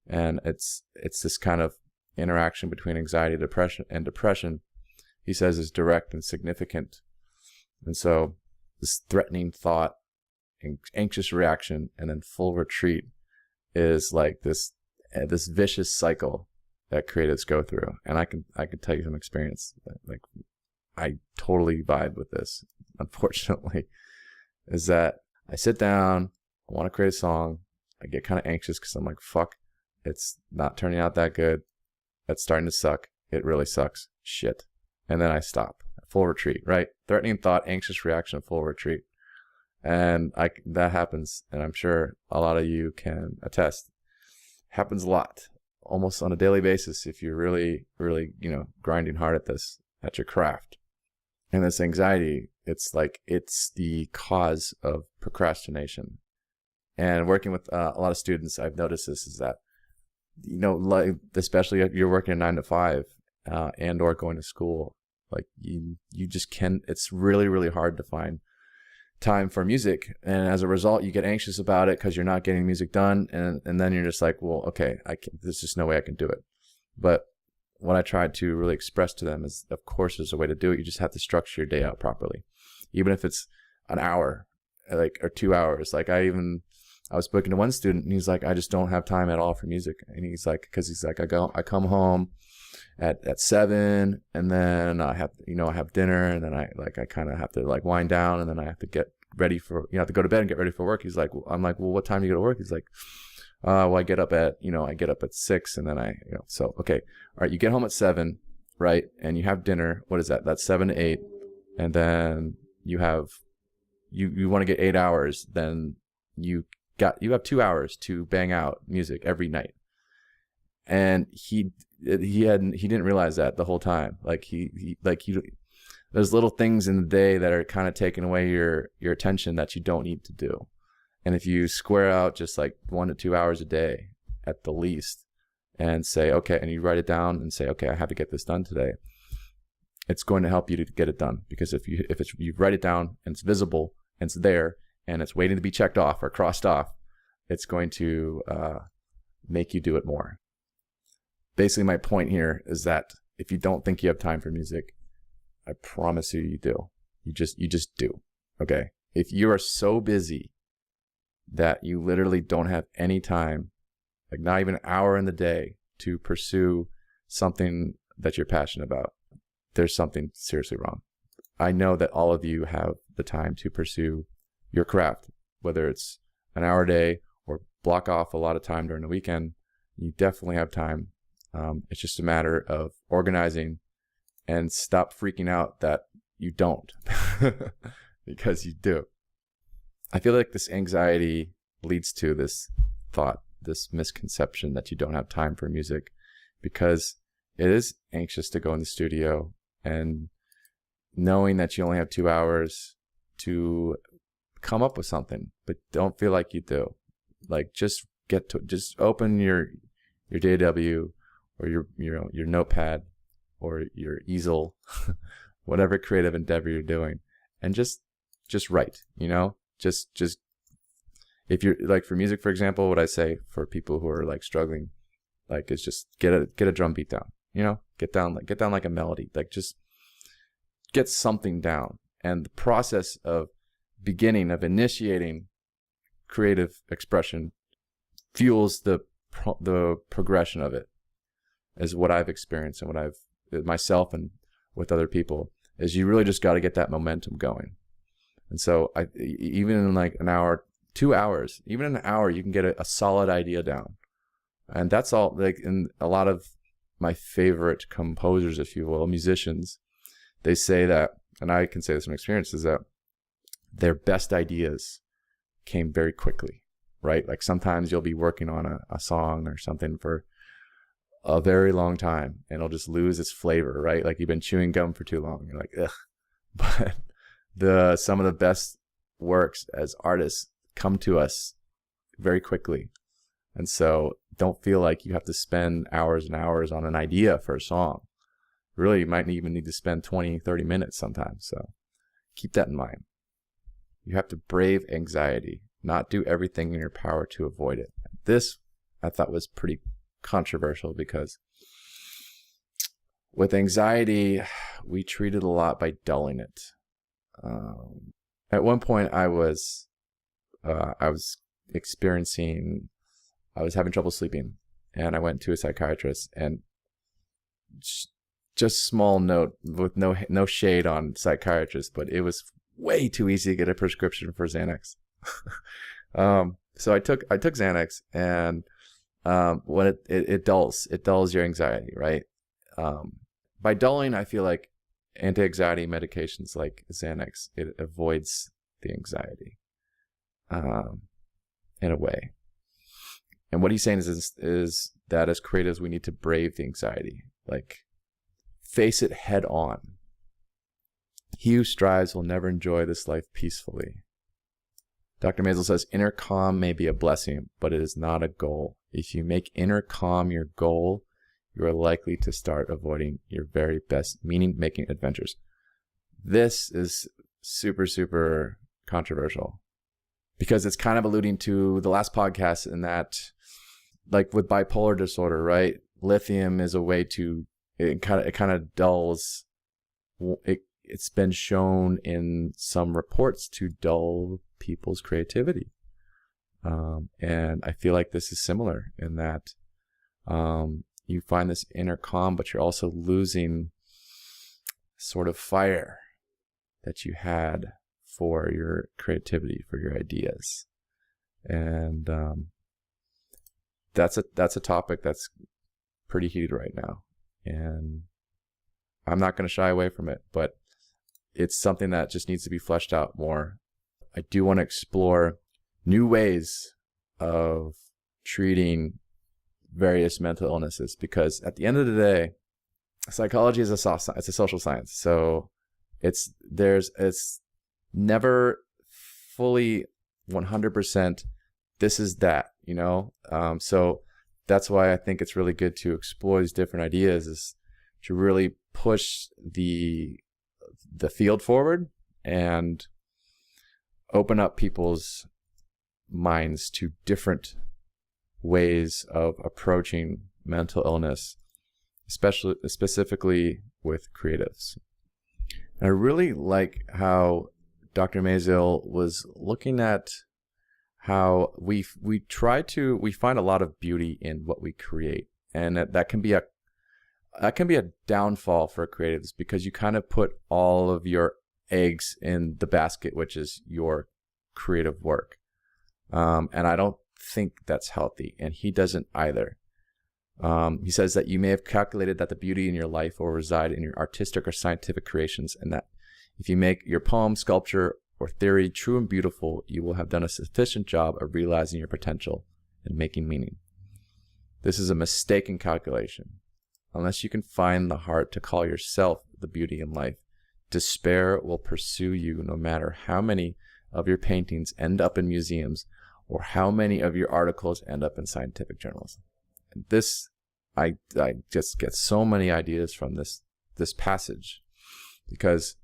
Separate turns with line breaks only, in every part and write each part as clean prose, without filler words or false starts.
And it's this kind of interaction between anxiety, depression, he says, is direct and significant. And so this threatening thought, anxious reaction, and then full retreat is like this vicious cycle that creatives go through. And I can tell you from experience, like I totally vibe with this, unfortunately, is that I sit down, I want to create a song, I get kind of anxious because I'm like, fuck, it's not turning out that good, it's starting to suck, it really sucks, shit. And then I stop, full retreat, right? Threatening thought, anxious reaction, full retreat. And that happens, and I'm sure a lot of you can attest. Happens a lot, almost on a daily basis if you're really, really, grinding hard at this, at your craft. And this anxiety, it's the cause of procrastination. And working with a lot of students, I've noticed this, is that, like, especially if you're working a 9 to 5 and or going to school, like you just it's really, really hard to find time for music. And as a result, you get anxious about it because you're not getting music done. And then you're just like, well, okay, there's just no way I can do it. But what I tried to really express to them is, of course, there's a way to do it. You just have to structure your day out properly. Even if it's an hour, or 2 hours. Like I was speaking to one student, and he's like, I just don't have time at all for music. And he's like, I come home at 7, and then I have dinner, and then I kind of have to like wind down, and then I have to get ready for, have to go to bed and get ready for work. He's like, I'm like, well, what time do you go to work? He's like, well, I get up at 6, and then so, okay. All right. You get home at 7, right? And you have dinner. What is that? That's 7 to 8. And then you have, you want to get 8 hours. Then you have 2 hours to bang out music every night. And he didn't realize that the whole time. There's little things in the day that are kind of taking away your attention that you don't need to do. And if you square out just like 1 to 2 hours a day at the least, and say, okay, and you write it down and say, okay, I have to get this done today, it's going to help you to get it done. Because if you write it down and it's visible and it's there and it's waiting to be checked off or crossed off, it's going to make you do it more. Basically, my point here is that if you don't think you have time for music, I promise you do. You just do. Okay? If you are so busy that you literally don't have any time, like not even an hour in the day, to pursue something that you're passionate about, there's something seriously wrong. I know that all of you have the time to pursue your craft, whether it's an hour a day or block off a lot of time during the weekend. You definitely have time. It's just a matter of organizing and stop freaking out that you don't, because you do. I feel like this anxiety leads to this thought, this misconception that you don't have time for music, because it is anxious to go in the studio and knowing that you only have 2 hours to come up with something, but don't feel like you do. Like just open your DAW or your notepad or your easel, whatever creative endeavor you're doing, and just write, just if you're like, for music, for example, what I say for people who are like struggling, like, is just get a drum beat down, get down like a melody, like just get something down. And the process of initiating creative expression fuels the progression of it, is what I've experienced and what I've myself and with other people, is you really just got to get that momentum going. And so even in like an hour, 2 hours, even in an hour, you can get a solid idea down. And that's all. Like, in a lot of my favorite composers, if you will, musicians, they say that, and I can say this from experience, is that their best ideas came very quickly, right? Like sometimes you'll be working on a song or something for a very long time and it'll just lose its flavor, right? Like you've been chewing gum for too long. You're like, ugh. But some of the best works as artists come to us very quickly. And so don't feel like you have to spend hours and hours on an idea for a song. Really, you might even need to spend 20, 30 minutes sometimes. So keep that in mind. You have to brave anxiety, not do everything in your power to avoid it. This I thought was pretty controversial, because with anxiety, we treat it a lot by dulling it. At one point, I was having trouble sleeping, and I went to a psychiatrist, and just small note, with no shade on psychiatrists, but it was way too easy to get a prescription for Xanax. So I took Xanax, and when it dulls your anxiety, right? By dulling, I feel like anti-anxiety medications like Xanax, it avoids the anxiety in a way. And what he's saying is that as creatives, we need to brave the anxiety, like face it head on. He who strives will never enjoy this life peacefully. Dr. Maisel says, inner calm may be a blessing, but it is not a goal. If you make inner calm your goal, you are likely to start avoiding your very best meaning-making adventures. This is super, super controversial, because it's kind of alluding to the last podcast, in that, like with bipolar disorder, right? Lithium is a way to, it kind of dulls. It's been shown in some reports to dull people's creativity. And I feel like this is similar in that you find this inner calm, but you're also losing sort of fire that you had for your creativity, for your ideas. And that's a topic that's pretty heated right now. And I'm not going to shy away from it, but it's something that just needs to be fleshed out more. I do want to explore new ways of treating various mental illnesses, because at the end of the day, psychology is it's a social science. So it's never fully 100% this is that, you know? So that's why I think it's really good to explore these different ideas, is to really push the field forward and open up people's minds to different ways of approaching mental illness, specifically with creatives. And I really like how Dr. Maisel was looking at how we find a lot of beauty in what we create, and that can be a downfall for creatives, because you kind of put all of your eggs in the basket, which is your creative work. And I don't think that's healthy, and he doesn't either. He says that you may have calculated that the beauty in your life will reside in your artistic or scientific creations, and that if you make your poem, sculpture, or theory true and beautiful, you will have done a sufficient job of realizing your potential and making meaning. This is a mistaken calculation. Unless you can find the heart to call yourself the beauty in life, despair will pursue you, no matter how many of your paintings end up in museums or how many of your articles end up in scientific journals. And this, I just get so many ideas from this passage, because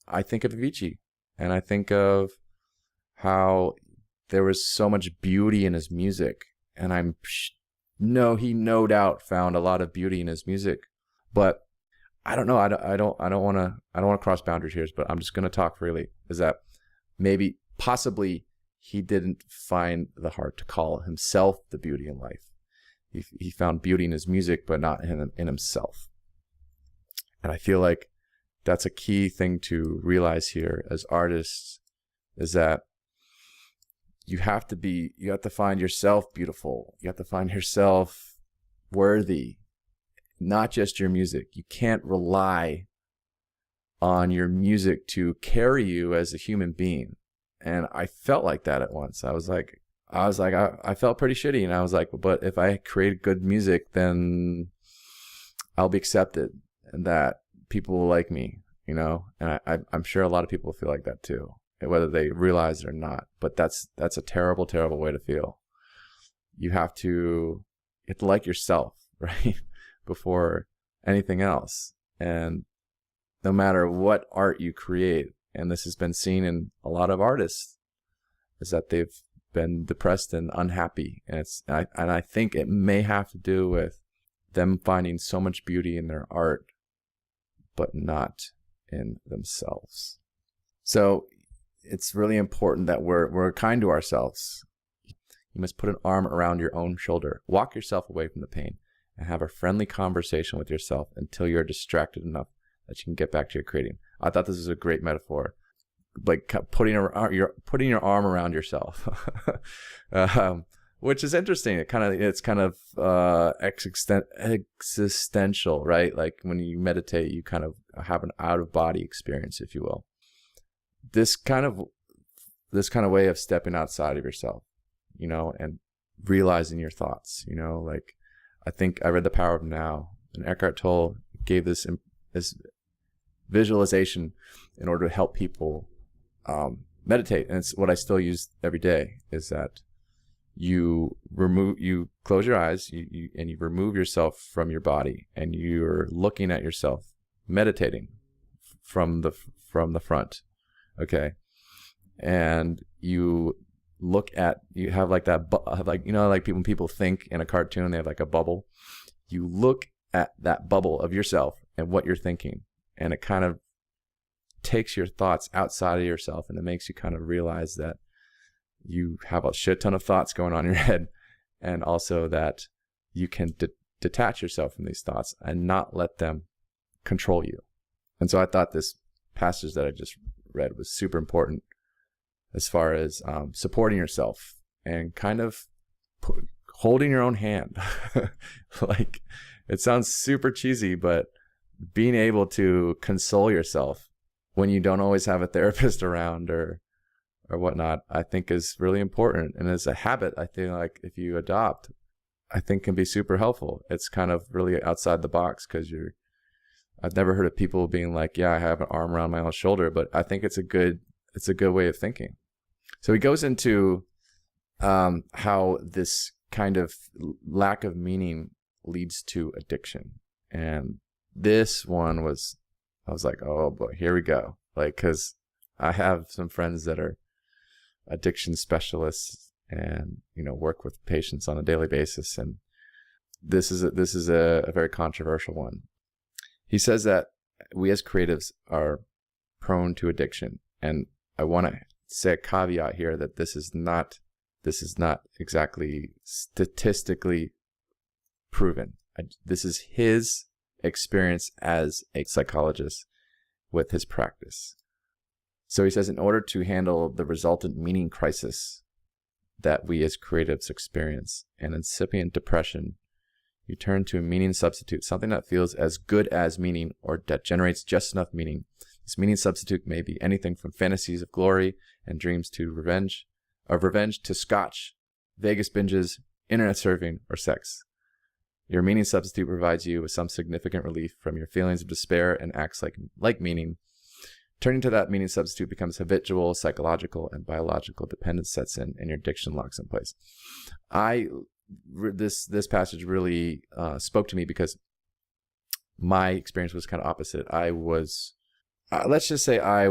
I think of Avicii, and I think of how there was so much beauty in his music, and he no doubt found a lot of beauty in his music, but I don't know. I don't want to cross boundaries here, but I'm just going to talk freely. Is that maybe possibly he didn't find the heart to call himself the beauty in life. He found beauty in his music, but not in himself. And I feel like that's a key thing to realize here as artists, is that you have to find yourself beautiful. You have to find yourself worthy, not just your music. You can't rely on your music to carry you as a human being. And I felt like that at once. I felt pretty shitty, and I was like, but if I create good music, then I'll be accepted, and that people will like me, you know? And I'm sure a lot of people feel like that too, whether they realize it or not. But that's a terrible, terrible way to feel. You have to like yourself, right? Before anything else. And no matter what art you create, and this has been seen in a lot of artists, is that they've been depressed and unhappy. And I think it may have to do with them finding so much beauty in their art, but not in themselves. So it's really important that we're kind to ourselves. You must put an arm around your own shoulder, walk yourself away from the pain, and have a friendly conversation with yourself until you're distracted enough that you can get back to your creating. I thought this was a great metaphor, like putting your arm around yourself, which is interesting. It's kind of existential, right? Like when you meditate, you kind of have an out of body experience, if you will. This kind of way of stepping outside of yourself, and realizing your thoughts, like I think I read The Power of Now, and Eckhart Tolle gave this visualization in order to help people meditate. And it's what I still use every day, is that you close your eyes, and you remove yourself from your body, and you're looking at yourself, meditating from the front. Okay. And you have like that, like, like when people think in a cartoon, they have like a bubble. You look at that bubble of yourself and what you're thinking, and it kind of takes your thoughts outside of yourself, and it makes you kind of realize that you have a shit ton of thoughts going on in your head, and also that you can detach yourself from these thoughts and not let them control you. And so I thought this passage that I just read was super important as far as supporting yourself and kind of holding your own hand. Like, it sounds super cheesy, but being able to console yourself when you don't always have a therapist around or whatnot, I think is really important. And as a habit, I feel like if you adopt, I think can be super helpful. It's kind of really outside the box, because I've never heard of people being like, yeah, I have an arm around my own shoulder, but I think it's a good way of thinking. So he goes into how this kind of lack of meaning leads to addiction. And this one I was like, oh boy, here we go. Like, cause I have some friends that are addiction specialists and, work with patients on a daily basis. And this is a very controversial one. He says that we as creatives are prone to addiction. And I want to say a caveat here that this is not exactly statistically proven. This is his experience as a psychologist with his practice. So he says, in order to handle the resultant meaning crisis that we as creatives experience, an incipient depression, you turn to a meaning substitute, something that feels as good as meaning or that generates just enough meaning. This meaning substitute may be anything from fantasies of glory and dreams to revenge to scotch, Vegas binges, internet surfing, or sex. Your meaning substitute provides you with some significant relief from your feelings of despair and acts like meaning. Turning to that meaning substitute becomes habitual, psychological, and biological dependence sets in, and your addiction locks in place. This passage really spoke to me because my experience was kind of opposite. I was, let's just say I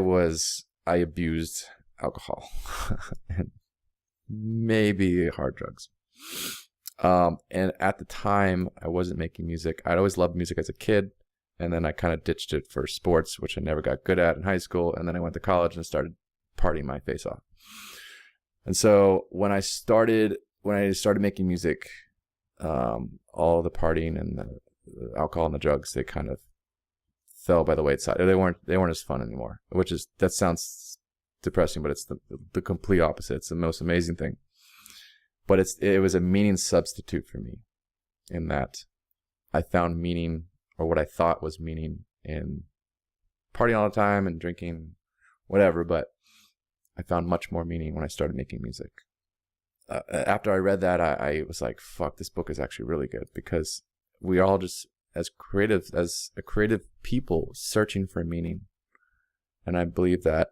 abused alcohol and maybe hard drugs. And at the time, I wasn't making music. I'd always loved music as a kid. And then I kind of ditched it for sports, which I never got good at in high school. And then I went to college and started partying my face off. And so when I started making music, all the partying and the alcohol and the drugs, they kind of fell by the wayside. They weren't as fun anymore, that sounds depressing, but it's the complete opposite. It's the most amazing thing. But it was a meaning substitute for me, in that I found meaning, or what I thought was meaning, in partying all the time and drinking, whatever. But I found much more meaning when I started making music. After I read that, I was like, fuck, this book is actually really good, because we are all just as a creative people searching for meaning. And I believe that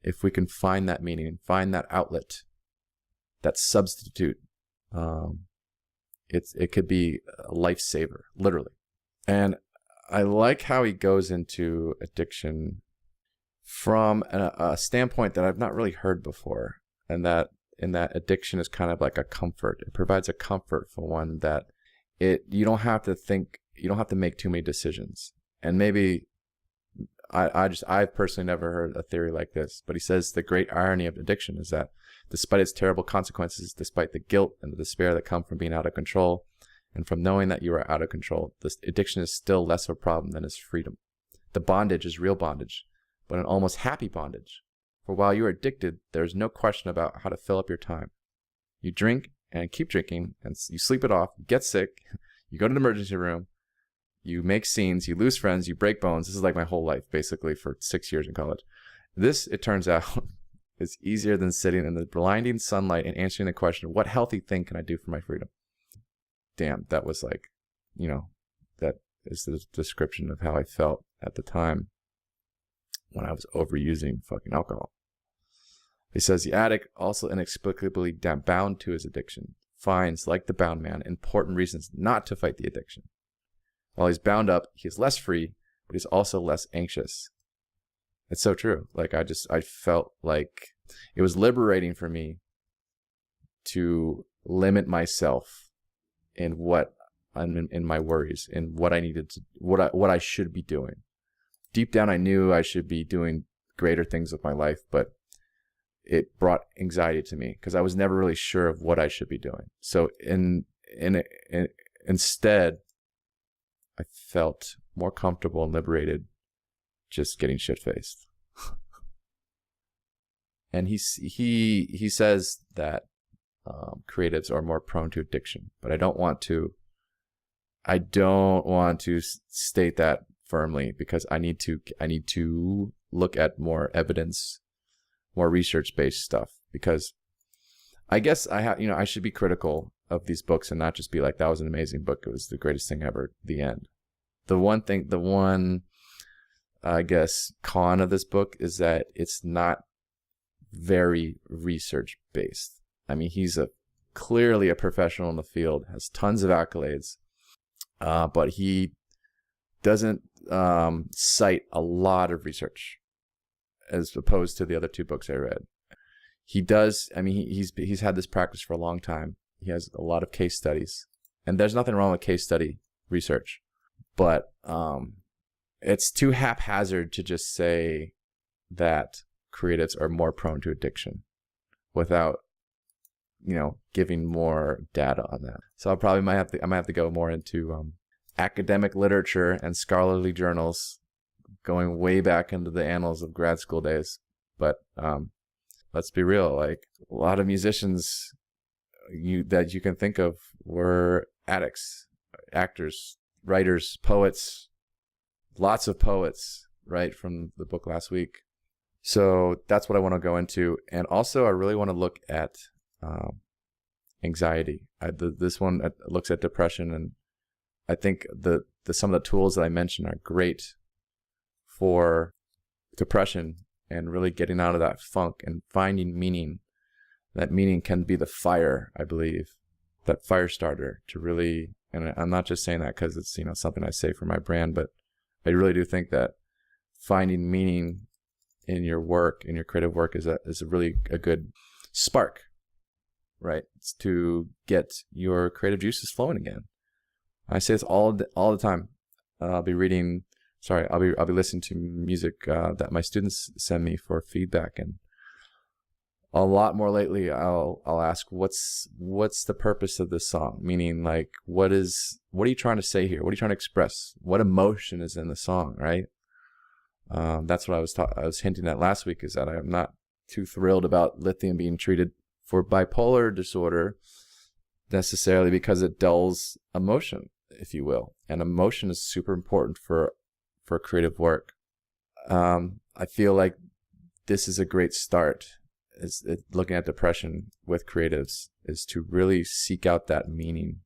if we can find that meaning, find that outlet, that substitute, it could be a lifesaver, literally. And I like how he goes into addiction from a standpoint that I've not really heard before, and that in that addiction is kind of like a comfort. It provides a comfort for one that you don't have to think, you don't have to make too many decisions. And maybe I've personally never heard a theory like this, but he says the great irony of addiction is that despite its terrible consequences, despite the guilt and the despair that come from being out of control and from knowing that you are out of control, this addiction is still less of a problem than its freedom. The bondage is real bondage, but an almost happy bondage. For while you are addicted, there is no question about how to fill up your time. You drink and keep drinking, and you sleep it off, get sick, you go to the emergency room, you make scenes, you lose friends, you break bones. This is like my whole life, basically, for 6 years in college. This, it turns out, is easier than sitting in the blinding sunlight and answering the question, what healthy thing can I do for my freedom? Damn, that was like, that is the description of how I felt at the time when I was overusing fucking alcohol. He says the addict, also inexplicably bound to his addiction, finds, like the bound man, important reasons not to fight the addiction. While he's bound up, he is less free, but he's also less anxious. It's so true. Like I felt like it was liberating for me to limit myself in what in my worries, in what I needed to, what I should be doing. Deep down, I knew I should be doing greater things with my life, but it brought anxiety to me because I was never really sure of what I should be doing. So instead, I felt more comfortable and liberated just getting shit-faced. And he says that creatives are more prone to addiction, but I don't want to state that firmly because I need to look at more evidence, more research-based stuff, because I guess I should be critical of these books and not just be like, that was an amazing book, it was the greatest thing ever, the end. The one I guess con of this book is that it's not very research-based. I mean, he's clearly a professional in the field, has tons of accolades, but he doesn't cite a lot of research as opposed to the other two books I read. He does. I mean, he's had this practice for a long time. He has a lot of case studies, and there's nothing wrong with case study research, but it's too haphazard to just say that creatives are more prone to addiction without giving more data on that. So I might have to go more into academic literature and scholarly journals, going way back into the annals of grad school days. But let's be real, like a lot of musicians that you can think of were addicts, actors, writers, poets, lots of poets, right, from the book last week. So that's what I want to go into. And also I really want to look at anxiety. This one looks at depression, and I think some of the tools that I mentioned are great for depression and really getting out of that funk and finding meaning. That meaning can be the fire, I believe, that fire starter to really, and I'm not just saying that because it's something I say for my brand, but I really do think that finding meaning in your work, in your creative work, is a really a good spark, right? It's to get your creative juices flowing again. I say this all the time. I'll be listening to music that my students send me for feedback, and a lot more lately I'll ask what's the purpose of this song? Meaning, like, what are you trying to say here? What are you trying to express? What emotion is in the song, right? That's what I was hinting at last week, is that I'm not too thrilled about lithium being treated for bipolar disorder necessarily because it dulls emotion, if you will. And emotion is super important for creative work. I feel like this is a great start. Looking at depression with creatives is to really seek out that meaning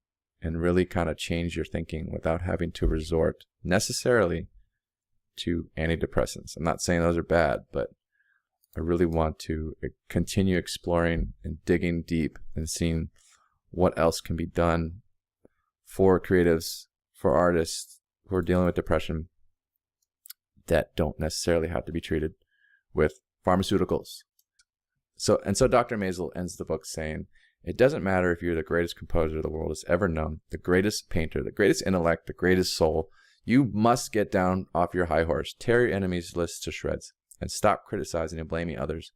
and really kind of change your thinking without having to resort necessarily to antidepressants. I'm not saying those are bad, but I really want to continue exploring and digging deep and seeing what else can be done for creatives, for artists who are dealing with depression that don't necessarily have to be treated with pharmaceuticals. So Dr. Maisel ends the book saying, it doesn't matter if you're the greatest composer the world has ever known, the greatest painter, the greatest intellect, the greatest soul. You must get down off your high horse, tear your enemies' lists to shreds, and stop criticizing and blaming others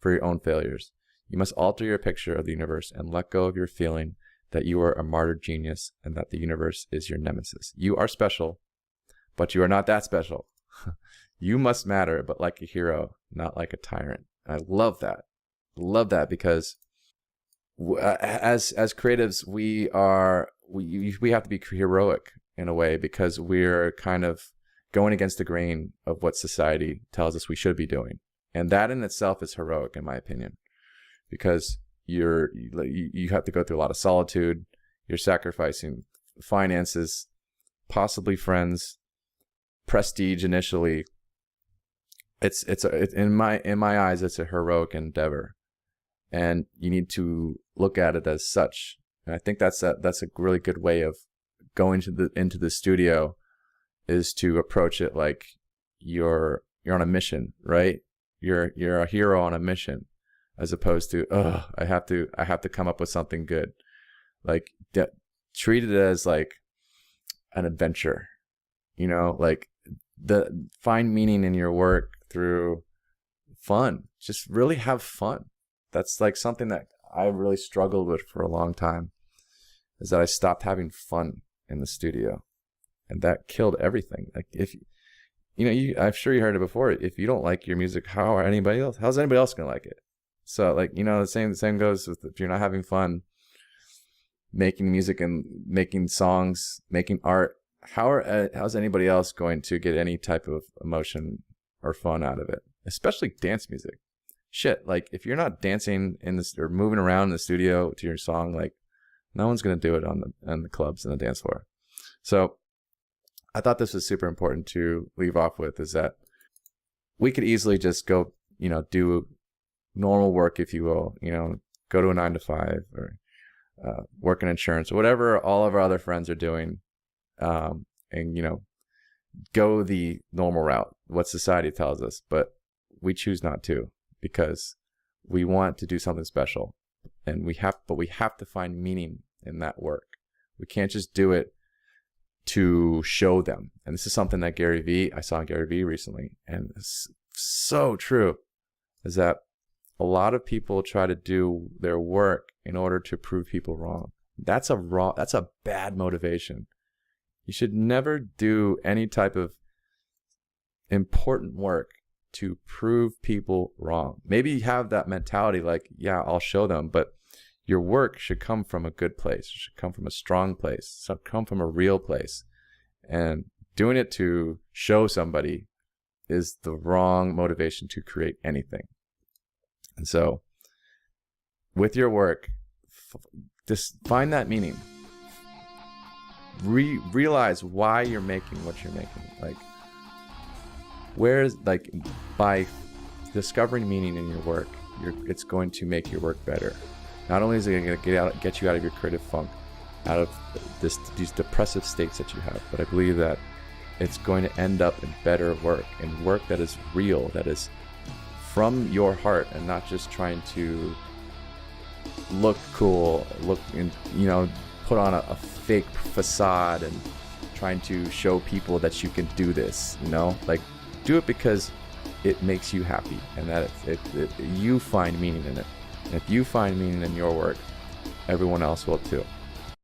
for your own failures. You must alter your picture of the universe and let go of your feeling that you are a martyred genius and that the universe is your nemesis. You are special, but you are not that special. You must matter, but like a hero, not like a tyrant. I love that. Love that, because as creatives, we have to be heroic in a way, because we're kind of going against the grain of what society tells us we should be doing, and that in itself is heroic, in my opinion, because you have to go through a lot of solitude. You're sacrificing finances, possibly friends, prestige initially. It's in my eyes, it's a heroic endeavor, and you need to look at it as such. And I think that's a really good way of going into the studio, is to approach it like you're on a mission, right? You're a hero on a mission, as opposed to, I have to come up with something good. Like, treat it as like an adventure, like find meaning in your work through fun. Just really have fun. That's like something that I really struggled with for a long time, is that I stopped having fun in the studio, and that killed everything. Like, if I'm sure you heard it before, if you don't like your music, how's anybody else gonna like it? So, like, the same goes with, if you're not having fun making music and making songs, making art, how's anybody else going to get any type of emotion or fun out of it? Especially dance music. Shit, like, if you're not dancing in this or moving around in the studio to your song, like, no one's gonna do it on the clubs and the dance floor. So I thought this was super important to leave off with, is that we could easily just go, do normal work, if you will, go to a 9-to-5 or work in insurance or whatever all of our other friends are doing, and go the normal route, what society tells us. But we choose not to, because we want to do something special, and we have to find meaning in that work. We can't just do it to show them. And this is something that I saw Gary Vee recently, and it's so true, is that a lot of people try to do their work in order to prove people wrong. That's a bad motivation. You should never do any type of important work to prove people wrong. Maybe you have that mentality, like, yeah, I'll show them, but your work should come from a good place. It should come from a strong place. It should come from a real place. And doing it to show somebody is the wrong motivation to create anything. And so, with your work, just find that meaning. Realize why you're making what you're making. Like, by discovering meaning in your work, it's going to make your work better. Not only is it going to get you out of your creative funk, out of these depressive states that you have, but I believe that it's going to end up in better work, in work that is real, that is from your heart, and not just trying to look cool, put on a fake facade and trying to show people that you can do this. Like, do it because it makes you happy, and that you find meaning in it. And if you find meaning in your work, everyone else will too.